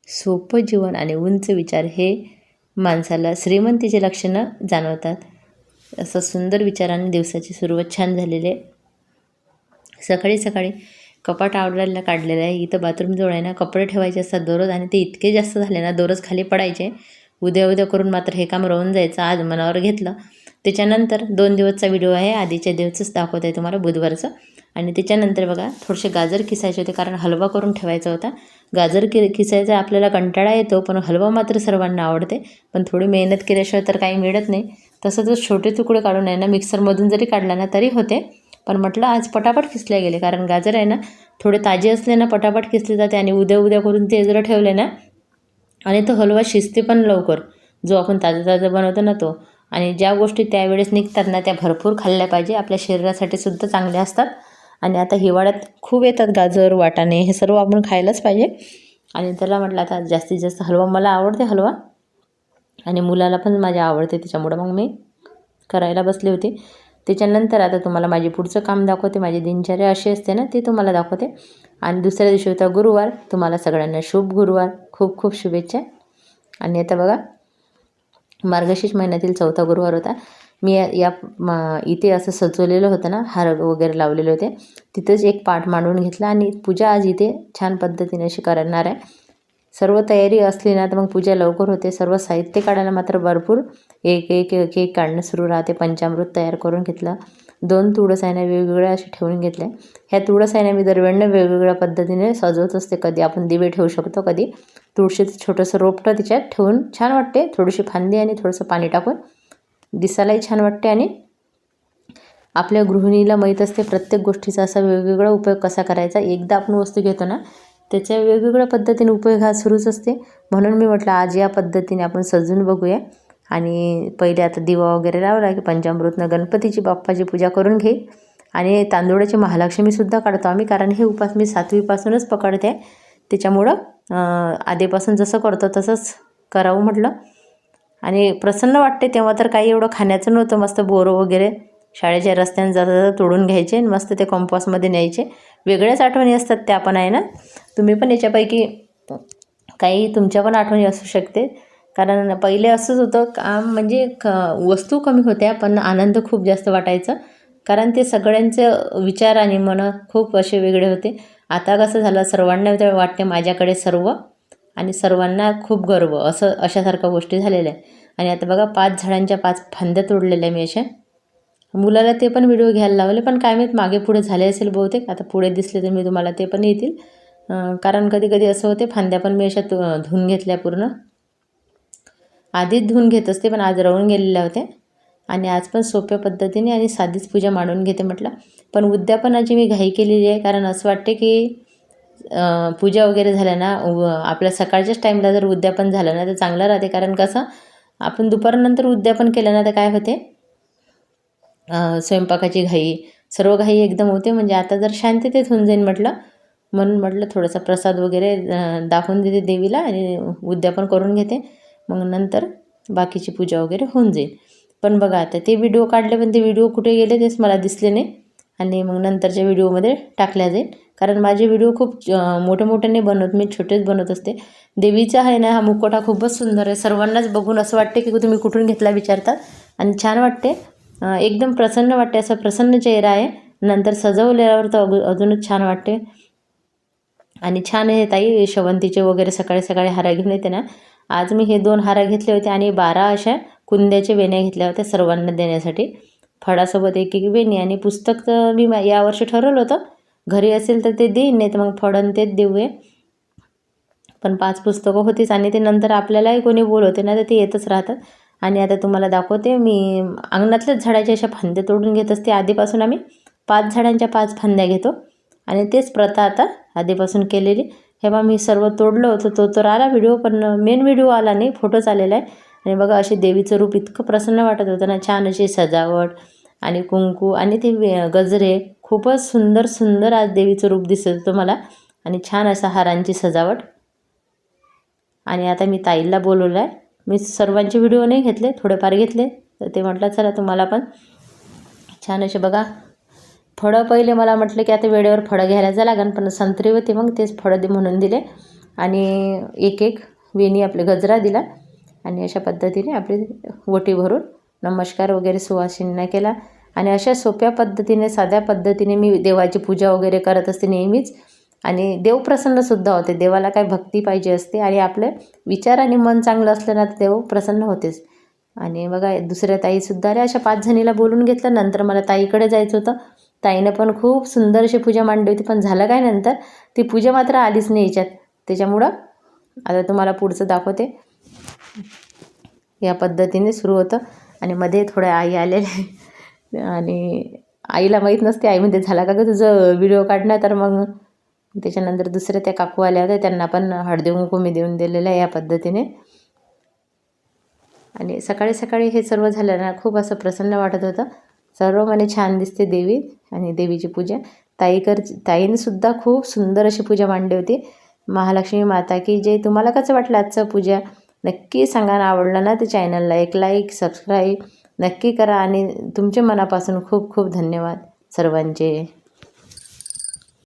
सोपं जीवन आणि उंच विचार हे माणसाला श्रीमंतीचे लक्षणं जाणवतात. असं सुंदर विचाराने दिवसाची सुरुवात छान झालेली आहे. सकाळी सकाळी कपाट आवरायला काढलेलं आहे. इथं बाथरूमजवळ आहे ना कपडे ठेवायचे असतात दररोज, आणि ते इतके जास्त झाले ना दररोज खाली पडायचे. उद्या उद्या करून मात्र हे काम राहून जायचं. आज मनावर घेतलं. त्याच्यानंतर 2 दिवसचा व्हिडिओ आहे, आधीच्या दिवसच दाखवत आहे तुम्हाला, बुधवारचं. आणि त्याच्यानंतर बघा थोडेसे गाजर किसायचे होते, कारण हलवा करून ठेवायचा होता. गाजर किसायचा आपल्याला कंटाळा येतो, पण हलवा मात्र सर्वांना आवडते. पण थोडी मेहनत केल्याशिवाय तर काही मिळत नाही. तसं तर छोटे तुकडे काढून आहे ना मिक्सरमधून जरी काढला ना तरी होते. पण म्हटलं आज पटापट किसले गेले, कारण गाजर आहे ना थोडे ताजे असले ना पटापट किसले जाते, आणि उद्या उद्या करून ते जर ठेवले ना, आणि तो हलवा शिजते पण लवकर, जो आपण ताजा ताजा बनवतो ना तो. आणि ज्या गोष्टी त्यावेळेस निघतात ना त्या भरपूर खाल्ल्या पाहिजे, आपल्या शरीरासाठी सुद्धा चांगल्या असतात. आणि आता हिवाळ्यात खूप येतात गाजर, वाटाणे, हे सर्व आपण खायलाच पाहिजे. आणि त्याला म्हटलं आता जास्तीत जास्त हलवा, मला आवडते हलवा आणि मुलाला पण माझ्या आवडते, त्याच्यामुळं मग मी करायला बसले होते. त्याच्यानंतर आता तुम्हाला माझे पुढचं काम दाखवते. माझी दिनचर्या अशी असते ना ती तुम्हाला दाखवते. आणि दुसऱ्या दिवशी होता गुरुवार. तुम्हाला सगळ्यांना शुभ गुरुवार, खूप खूप शुभेच्छा. आणि आता बघा मार्गशीर्ष महिन्यातील 4था गुरुवार होता. मी इथे असं सजवलेलं होतं ना, हार वगैरे लावलेले होते. तिथंच एक पाट मांडून घेतला आणि पूजा आज इथे छान पद्धतीने अशी करणार आहे. सर्व तयारी असली ना तर मग पूजा लवकर होते. सर्व साहित्य काढायला मात्र भरपूर एक एक एक एक काढणं सुरू राहते. पंचामृत तयार करून घेतलं. 2 तुळसायण्या वेगवेगळ्या अशा ठेवून घेतल्या. ह्या तुळसायण्या मी दरवेळेला वेगवेगळ्या पद्धतीने सजवत असते. कधी आपण दिवे ठेवू शकतो, कधी तुळशीचं छोटंसं रोपटं तिच्यात ठेवून छान वाटते. थोडीशी फांदी आणि थोडंसं पाणी टाकून दिसायलाही छान वाटते. आणि आपल्या गृहिणीला माहीत असते प्रत्येक गोष्टीचा असा वेगवेगळा उपयोग कसा करायचा. एकदा आपण वस्तू घेतो ना त्याच्या वेगवेगळ्या पद्धतीने उपयोग हा सुरूच असते. म्हणून मी म्हटलं आज या पद्धतीने आपण सजून बघूया. आणि पहिले आता दिवा वगैरे लावला की पंचामृतनं गणपतीची बाप्पाची पूजा करून घे. आणि तांदूळाची महालक्ष्मीसुद्धा काढतो आम्ही, कारण हे उपास मी 7वीपासूनच पकडते. त्याच्यामुळं आधीपासून जसं करतो तसंच करावं म्हटलं. आणि प्रसन्न वाटते तेव्हा. तर काही एवढं खाण्याचं नव्हतं. मस्त बोरं वगैरे शाळेच्या रस्त्याने जाता तोडून घ्यायचे आणि मस्त ते कंपॉसमध्ये न्यायचे. वेगळ्याच आठवणी असतात त्या पण आहे ना. तुम्ही पण याच्यापैकी काही तुमच्या पण आठवणी असू शकते. कारण पहिले असंच होतं काम, म्हणजे वस्तू कमी होत्या पण आनंद खूप जास्त वाटायचं, कारण ते सगळ्यांचे विचार आणि मनं खूप असे वेगळे होते. आता कसं झालं, सर्वांना वाटते माझ्याकडे सर्व आणि सर्वांना खूप गर्व, असं अशासारख्या गोष्टी झालेल्या आहे. आणि आता बघा 5 झाडांच्या 5 फांद्या तोडलेल्या मी अशा. मुलाला ते पण व्हिडिओ घ्यायला लावले, पण काय माहीत मागे पुढे झाले असेल बहुतेक. आता पुढे दिसले तर मी तुम्हाला ते पण येतील. कारण कधी कधी असं होते फांद्या पण मी अशा धुवून घेतल्या पूर्ण. आधीच धुवून घेत असते पण आज राहून गेलेल्या होत्या. आणि आज पण सोप्या पद्धतीने आणि साधीच पूजा मांडून घेते म्हटलं. पण उद्यापनाची मी घाई केलेली आहे, कारण असं वाटते की पूजा वगैरे झाल्या ना आपल्या सकाळच्याच टाईमला जर उद्यापन झालं ना तर चांगलं राहते. कारण कसं आपण दुपारनंतर उद्यापन केलं ना तर काय होते, स्वयंपाकाची घाई, सर्व घाई एकदम होते. म्हणजे आता जर शांततेत होऊन जाईन म्हटलं, म्हणून म्हटलं थोडासा प्रसाद वगैरे दाखवून देते देवीला आणि उद्यापन करून घेते. मग नंतर बाकीची पूजा वगैरे होऊन जाईल. पण बघा आता ते व्हिडिओ काढले, पण ते व्हिडिओ कुठे गेले तेच मला दिसले नाही. आणि मग नंतरच्या व्हिडिओमध्ये टाकल्या जाईल. कारण माझे व्हिडिओ खूप मोठे मोठे नाही बनवत मी, छोटेच बनवत असते. देवीचा आहे ना हा मुखवटा खूपच सुंदर आहे. सर्वांनाच बघून असं वाटते की तुम्ही कुठून घेतला विचारतात. आणि छान वाटते, एकदम प्रसन्न वाटते. असा प्रसन्न चेहरा आहे. नंतर सजवल्यावर तर अजूनच छान वाटते. आणि छान आहे ताई, शेवंतीचे वगैरे सकाळी सकाळी हार घेऊन येते ना. आज मी हे 2 हार घेतले होते आणि 12 अशा कुंद्याच्या वेण्या घेतल्या होत्या सर्वांना देण्यासाठी. फळासोबत एक एक वेणी. आणि पुस्तक तर मी यावर्षी ठरवलं होतं घरी असेल तर ते देईन, नाही तर मग फळं तेच देऊया. पण 5 पुस्तकं होतीच. आणि ते नंतर आपल्यालाही कोणी बोलवते ना तर ते येतच राहतात. आणि आता तुम्हाला दाखवते मी अंगणातल्याच झाडाच्या अशा फांद्या तोडून घेत असते. आधीपासून आम्ही 5 झाडांच्या 5 फांद्या घेतो आणि तेच प्रथा आता आधीपासून केलेली. हे बघा मी सर्व तोडलं होतं, तो तर आला व्हिडिओ, पण मेन व्हिडिओ आला नाही, फोटोच आलेला आहे. आणि बघा असे देवीचं रूप इतकं प्रसन्न वाटत होतं ना. छान अशी सजावट आणि कुंकू आणि ते गजरे, खूपच सुंदर सुंदर आज देवीचं रूप दिसत होतं मला. आणि छान असा हारांची सजावट. आणि आता मी ताईला बोलवलं आहे. मी सर्वांचे व्हिडिओ नाही घेतले, थोडेफार घेतले. तर ते म्हटलं चला तुम्हाला पण छान असे बघा फळं. पहिले मला म्हटलं की आता वेळेवर फळं घ्यायला जा लागेल, पण संत्री होती मग तेच फळं म्हणून दिले. आणि एक एक वेणी आपले गजरा दिला आणि अशा पद्धतीने आपली ओटी भरून नमस्कार वगैरे सुवासिनींना केला. आणि अशा सोप्या पद्धतीने साध्या पद्धतीने मी देवाची पूजा वगैरे करत असते नेहमीच. आणि देव प्रसन्नसुद्धा होते. देवाला काय भक्ती पाहिजे असते आणि आपले विचार आणि मन चांगलं असलं ना तर देव प्रसन्न होतेच. आणि बघा दुसऱ्या ताईसुद्धा आल्या. अशा 5 जणीला बोलून घेतलं. नंतर मला ताईकडे जायचं होतं. ताईनं पण खूप सुंदर अशी पूजा मांडली होती. पण झालं काय नंतर ती पूजा मात्र आलीच नाही याच्यात. त्याच्यामुळं आता तुम्हाला पुढचं दाखवते. या पद्धतीने सुरू होतं आणि मध्ये थोड्या आई आलेल्या आणि आईला माहीत नसते. आई म्हणते झाला का गं तुझं व्हिडिओ काढणं. तर मग त्याच्यानंतर दुसऱ्या त्या काकू आल्या होत्या. त्यांना पण हळदी कुंकू मी देऊन दिलेलं आहे या पद्धतीने. आणि सकाळी सकाळी हे सर्व झालं ना खूप असं प्रसन्न वाटत होतं. सर्व म्हणे छान दिसते देवी आणि देवीची पूजा. ताईंनीसुद्धा खूप सुंदर अशी पूजा मांडली होती. महालक्ष्मी माता की जय. तुम्हाला कसं वाटलं आजचं पूजा नक्की सांगा ना. आवडलं ना तर चॅनलला एक लाईक सबस्क्राईब नक्की करा. आणि तुमचे मनापासून खूप खूप धन्यवाद सर्वांचे.